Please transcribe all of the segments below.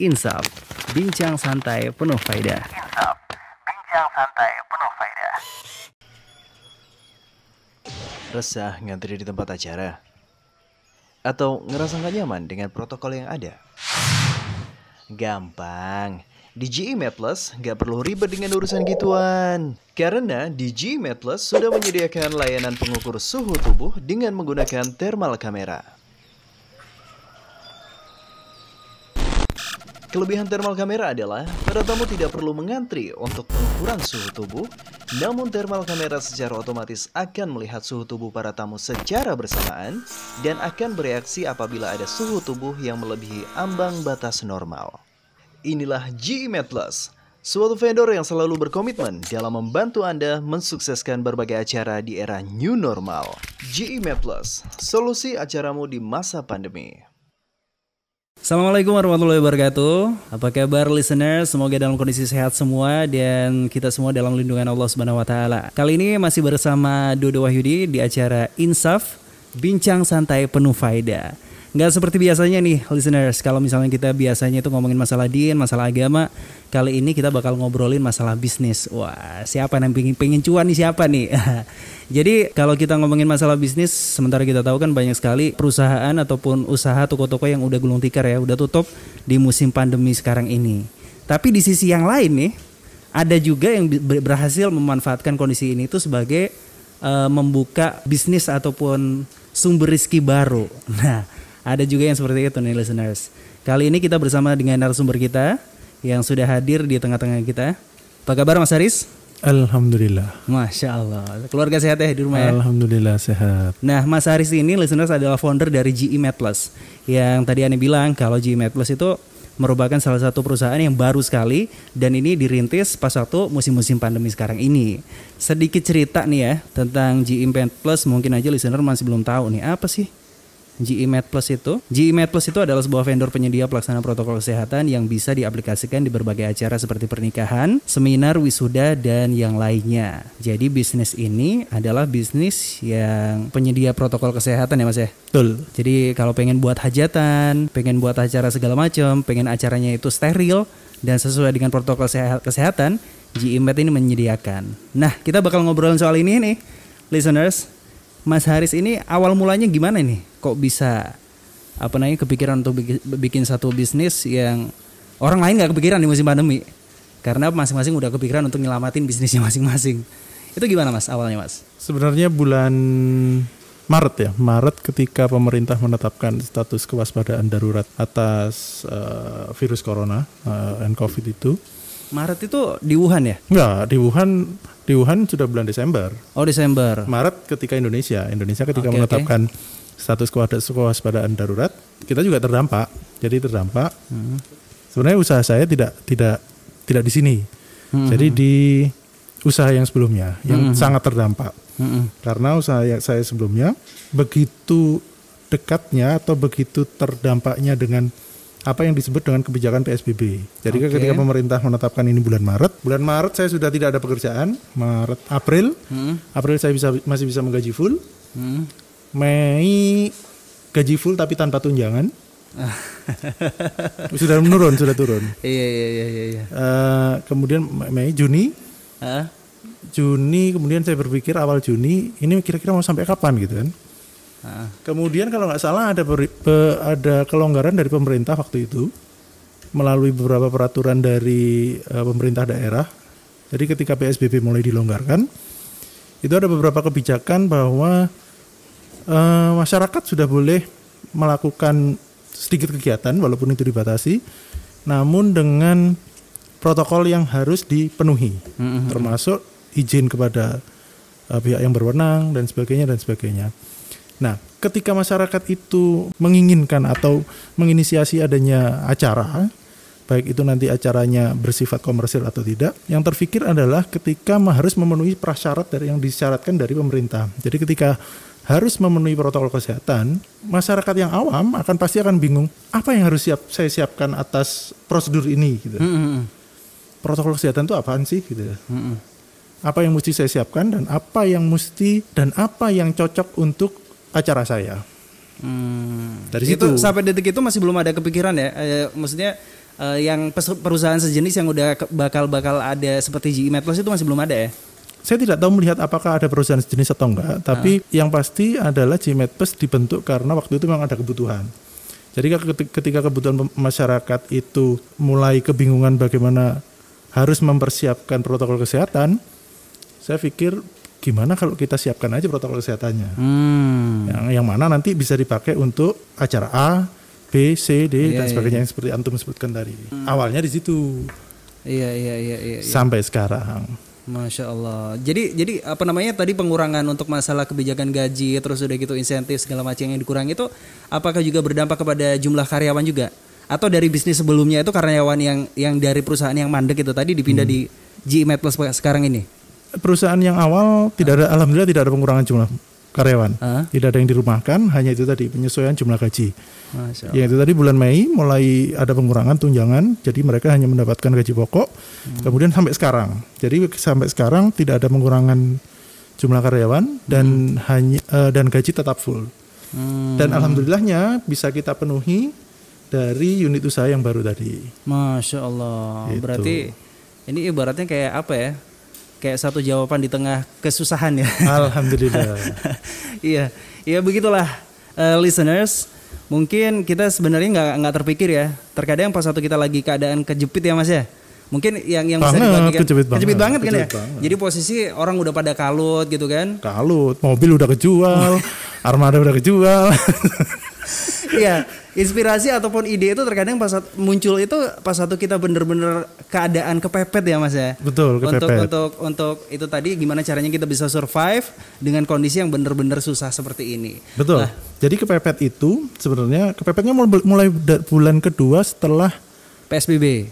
Insaf, bincang santai penuh faedah. Resah ngantri di tempat acara? Atau ngerasa gak nyaman dengan protokol yang ada? Gampang. Di GE Medplus gak perlu ribet dengan urusan gituan. Karena di GE Medplus sudah menyediakan layanan pengukur suhu tubuh dengan menggunakan thermal kamera. Kelebihan thermal kamera adalah para tamu tidak perlu mengantri untuk pengukuran suhu tubuh, namun thermal kamera secara otomatis akan melihat suhu tubuh para tamu secara bersamaan dan akan bereaksi apabila ada suhu tubuh yang melebihi ambang batas normal. Inilah GE Medplus, suatu vendor yang selalu berkomitmen dalam membantu Anda mensukseskan berbagai acara di era new normal. GE Medplus, solusi acaramu di masa pandemi. Assalamualaikum warahmatullahi wabarakatuh. Apa kabar listeners? Semoga dalam kondisi sehat semua dan kita semua dalam lindungan Allah Subhanahu wa taala. Kali ini masih bersama Dodo Wahyudi di acara Insaf, bincang santai penuh faedah. Nggak seperti biasanya nih listeners, kalau misalnya kita biasanya itu ngomongin masalah din, masalah agama, kali ini kita bakal ngobrolin masalah bisnis. Wah, siapa yang pengen cuan nih, siapa nih? Jadi kalau kita ngomongin masalah bisnis, sementara kita tahu kan banyak sekali perusahaan ataupun usaha toko-toko yang udah gulung tikar ya, udah tutup di musim pandemi sekarang ini. Tapi di sisi yang lain nih, ada juga yang berhasil memanfaatkan kondisi ini itu sebagai membuka bisnis ataupun sumber rezeki baru. Nah, ada juga yang seperti itu nih listeners. Kali ini kita bersama dengan narasumber kita yang sudah hadir di tengah-tengah kita. Apa kabar Mas Haris? Alhamdulillah. Masya Allah. Keluarga sehat ya di rumah ya? Alhamdulillah sehat. Nah Mas Haris ini listeners adalah founder dari GE Medplus. Yang tadi Ane bilang kalau GE Medplus itu merupakan salah satu perusahaan yang baru sekali dan ini dirintis pas waktu musim-musim pandemi sekarang ini. Sedikit cerita nih ya tentang GE Medplus, mungkin aja listener masih belum tahu nih apa sih GE Medplus itu? GE Medplus itu adalah sebuah vendor penyedia pelaksana protokol kesehatan yang bisa diaplikasikan di berbagai acara seperti pernikahan, seminar, wisuda, dan yang lainnya. Jadi bisnis ini adalah bisnis yang penyedia protokol kesehatan ya Mas ya? Betul. Jadi kalau pengen buat hajatan, pengen buat acara segala macam, pengen acaranya itu steril dan sesuai dengan protokol kesehatan, GE Med ini menyediakan. Nah, kita bakal ngobrolin soal ini nih, listeners. Mas Haris ini awal mulanya gimana nih? Kok bisa kepikiran untuk bikin satu bisnis yang orang lain nggak kepikiran di musim pandemi? Karena masing-masing udah kepikiran untuk nyelamatin bisnisnya masing-masing. Itu gimana Mas awalnya Mas? Sebenarnya bulan Maret ketika pemerintah menetapkan status kewaspadaan darurat atas virus corona and COVID itu. Maret itu di Wuhan ya? Enggak, di Wuhan sudah bulan Desember. Oh Desember. Maret ketika Indonesia ketika menetapkan status kewaspadaan darurat, kita juga terdampak. Jadi terdampak. Sebenarnya usaha saya tidak di sini. Jadi di usaha yang sebelumnya yang sangat terdampak. Karena usaha saya sebelumnya begitu dekatnya atau begitu terdampaknya dengan apa yang disebut dengan kebijakan PSBB. Jadi ketika pemerintah menetapkan ini bulan Maret saya sudah tidak ada pekerjaan. April saya masih bisa menggaji full. Mei gaji full tapi tanpa tunjangan. sudah turun. Iya. Kemudian Mei, Juni. Juni kemudian saya berpikir awal Juni ini kira-kira mau sampai kapan gitu kan. Kemudian kalau nggak salah ada kelonggaran dari pemerintah waktu itu melalui beberapa peraturan dari pemerintah daerah. Jadi ketika PSBB mulai dilonggarkan, itu ada beberapa kebijakan bahwa masyarakat sudah boleh melakukan sedikit kegiatan walaupun itu dibatasi, namun dengan protokol yang harus dipenuhi, termasuk izin kepada pihak yang berwenang dan sebagainya. Nah, ketika masyarakat itu menginginkan atau menginisiasi adanya acara, baik itu nanti acaranya bersifat komersil atau tidak, yang terfikir adalah ketika harus memenuhi prasyarat dari yang disyaratkan dari pemerintah. Jadi ketika harus memenuhi protokol kesehatan, masyarakat yang awam pasti akan bingung, apa yang harus saya siapkan atas prosedur ini gitu. Protokol kesehatan itu apaan sih gitu. Apa yang mesti saya siapkan dan apa yang cocok untuk acara saya. Dari situ sampai detik itu masih belum ada kepikiran ya. Maksudnya yang perusahaan sejenis yang udah bakal ada seperti GE Medplus itu masih belum ada ya? Saya tidak tahu melihat apakah ada perusahaan sejenis atau enggak, tapi yang pasti adalah GE Medplus dibentuk karena waktu itu memang ada kebutuhan. Jadi ketika kebutuhan masyarakat itu mulai kebingungan bagaimana harus mempersiapkan protokol kesehatan, saya pikir gimana kalau kita siapkan aja protokol kesehatannya. Yang mana nanti bisa dipakai untuk acara A, B, C, D dan sebagainya yang seperti antum sebutkan tadi. Awalnya di situ. Iya. Sampai sekarang. Masya Allah. Jadi apa namanya tadi pengurangan untuk masalah kebijakan gaji, terus udah gitu insentif segala macam yang dikurangi itu, apakah juga berdampak kepada jumlah karyawan juga? Atau dari bisnis sebelumnya itu karyawan yang dari perusahaan yang mandek itu tadi dipindah di GE Medplus sekarang ini? Perusahaan yang awal tidak ada, alhamdulillah tidak ada pengurangan jumlah karyawan, tidak ada yang dirumahkan, hanya itu tadi penyesuaian jumlah gaji. Yang itu tadi bulan Mei mulai ada pengurangan tunjangan, jadi mereka hanya mendapatkan gaji pokok. Kemudian sampai sekarang, jadi sampai sekarang tidak ada pengurangan jumlah karyawan dan dan gaji tetap full. Dan alhamdulillahnya bisa kita penuhi dari unit usaha yang baru tadi. Masya Allah. Gitu. Berarti ini ibaratnya kayak apa ya? Kayak satu jawaban di tengah kesusahan ya. Alhamdulillah. Iya begitulah listeners. Mungkin kita sebenarnya nggak terpikir ya. Terkadang pas waktu kita lagi keadaan kejepit ya Mas ya. Mungkin yang bisa dibagikan kejepit banget kan ya. Jadi posisi orang udah pada kalut gitu kan. Kalut, mobil udah kejual, armada udah kejual. Iya, inspirasi ataupun ide itu terkadang pas muncul itu pas satu kita bener-bener keadaan kepepet ya Mas ya. Betul, kepepet. Untuk itu tadi gimana caranya kita bisa survive dengan kondisi yang bener-bener susah seperti ini. Betul. Jadi kepepet itu sebenarnya kepepetnya mulai bulan kedua setelah PSBB.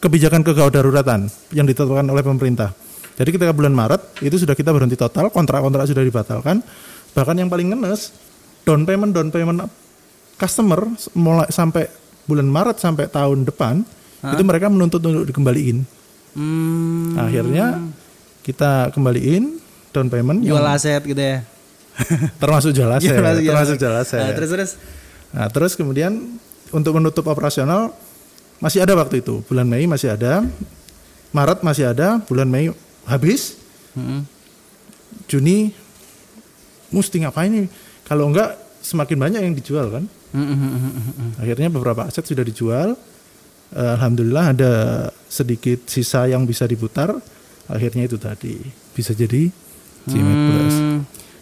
Kebijakan kegawdaruratan yang ditetapkan oleh pemerintah. Jadi ketika bulan Maret itu sudah kita berhenti total, kontrak-kontrak sudah dibatalkan. Bahkan yang paling ngenes down payment customer mulai sampai bulan Maret sampai tahun depan itu mereka menuntut untuk dikembaliin. Akhirnya kita kembaliin down payment. Jual aset gitu ya. Termasuk jual aset. Terus. Nah, terus kemudian untuk menutup operasional masih ada waktu itu. Bulan Mei masih ada. Maret masih ada. Bulan Mei habis. Juni mesti ngapain nih? Kalau enggak semakin banyak yang dijual kan. Akhirnya beberapa aset sudah dijual. Alhamdulillah ada sedikit sisa yang bisa diputar. Akhirnya itu tadi bisa jadi GE Medplus.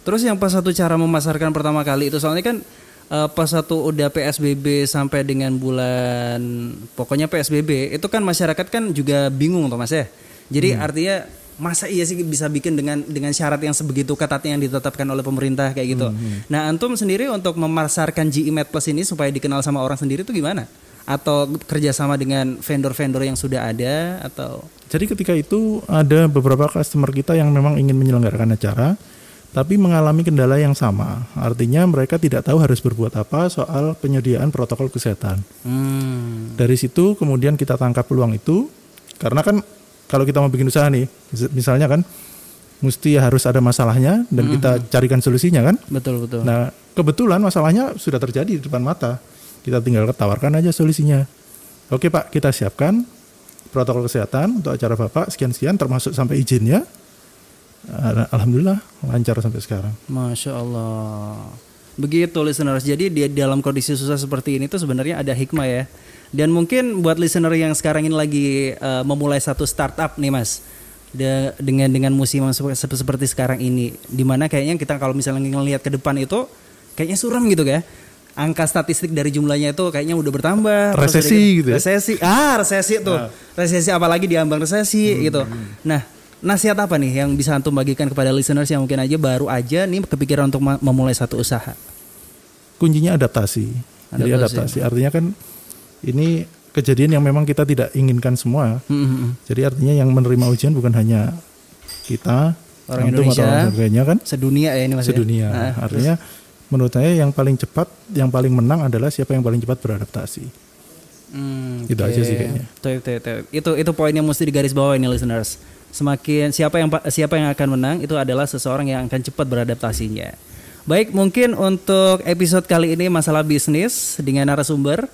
Terus yang pas satu cara memasarkan pertama kali itu soalnya kan pas satu udah PSBB sampai dengan bulan pokoknya PSBB itu kan masyarakat kan juga bingung toh Mas ya. Jadi artinya masa iya sih bisa bikin dengan syarat yang sebegitu ketatnya yang ditetapkan oleh pemerintah kayak gitu. Nah, antum sendiri untuk memasarkan GE Medplus ini supaya dikenal sama orang sendiri itu gimana? Atau kerjasama dengan vendor-vendor yang sudah ada atau? Jadi ketika itu ada beberapa customer kita yang memang ingin menyelenggarakan acara, tapi mengalami kendala yang sama. Artinya mereka tidak tahu harus berbuat apa soal penyediaan protokol kesehatan. Dari situ kemudian kita tangkap peluang itu, karena kan kalau kita mau bikin usaha nih, misalnya kan, mesti harus ada masalahnya dan kita carikan solusinya kan. Betul. Nah, kebetulan masalahnya sudah terjadi di depan mata. Kita tinggal tawarkan aja solusinya. Oke Pak, kita siapkan protokol kesehatan untuk acara Bapak sekian-sekian termasuk sampai izinnya. Alhamdulillah lancar sampai sekarang. Masya Allah. Begitu listeners. Jadi di dalam kondisi susah seperti ini tuh sebenarnya ada hikmah ya. Dan mungkin buat listener yang sekarang ini lagi memulai satu startup nih Mas, dengan musim seperti sekarang ini, dimana kayaknya kita kalau misalnya ngelihat ke depan itu kayaknya suram gitu ya. Angka statistik dari jumlahnya itu kayaknya udah bertambah. Resesi gitu ya. Resesi tuh. Resesi apalagi diambang resesi gitu. Nah, nasihat apa nih yang bisa antum bagikan kepada listeners yang mungkin aja baru aja nih kepikiran untuk memulai satu usaha? Kuncinya adaptasi. Jadi adaptasi. Artinya kan ini kejadian yang memang kita tidak inginkan semua. Jadi artinya yang menerima ujian bukan hanya kita, orang Indonesia, kan? Sedunia ya ini Mas. Sedunia. Ya? Artinya menurut saya yang paling cepat, yang paling menang adalah siapa yang paling cepat beradaptasi. Itu aja sih kayaknya. Itu poin yang mesti digarisbawahi ini listeners. Semakin siapa yang akan menang itu adalah seseorang yang akan cepat beradaptasinya. Baik, mungkin untuk episode kali ini masalah bisnis dengan narasumber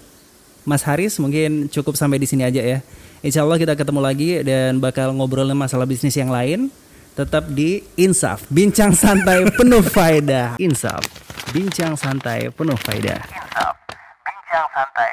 Mas Haris, mungkin cukup sampai di sini aja ya. Insya Allah kita ketemu lagi dan bakal ngobrolin masalah bisnis yang lain. Tetap di Insaf, bincang santai penuh faedah. Insaf, bincang santai penuh faedah. Insaf, bincang santai